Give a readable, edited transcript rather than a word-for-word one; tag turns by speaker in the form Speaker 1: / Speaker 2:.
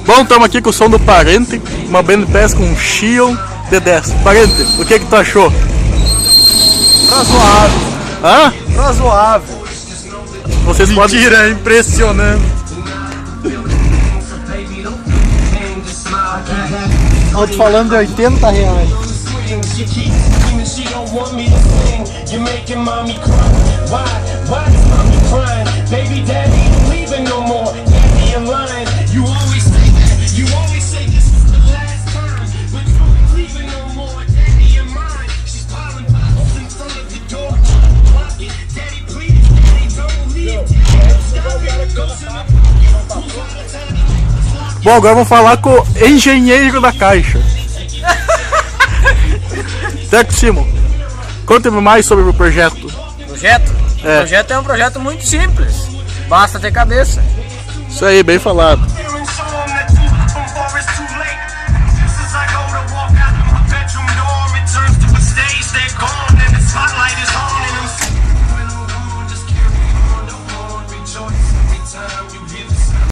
Speaker 1: Bom, estamos aqui com o som do Parente, uma BNPS com um Xion D10. Parente, o que tu achou?
Speaker 2: Razoável.
Speaker 1: Hã?
Speaker 2: Razoável.
Speaker 1: Vocês
Speaker 2: Mentira, é impressionante. Eu tô falando de R$80.
Speaker 1: Bom, agora vamos falar com o engenheiro da caixa. Teco Simon, conte-me mais sobre o projeto.
Speaker 3: Projeto? O projeto é um projeto muito simples. Basta ter cabeça.
Speaker 1: Isso aí, bem falado.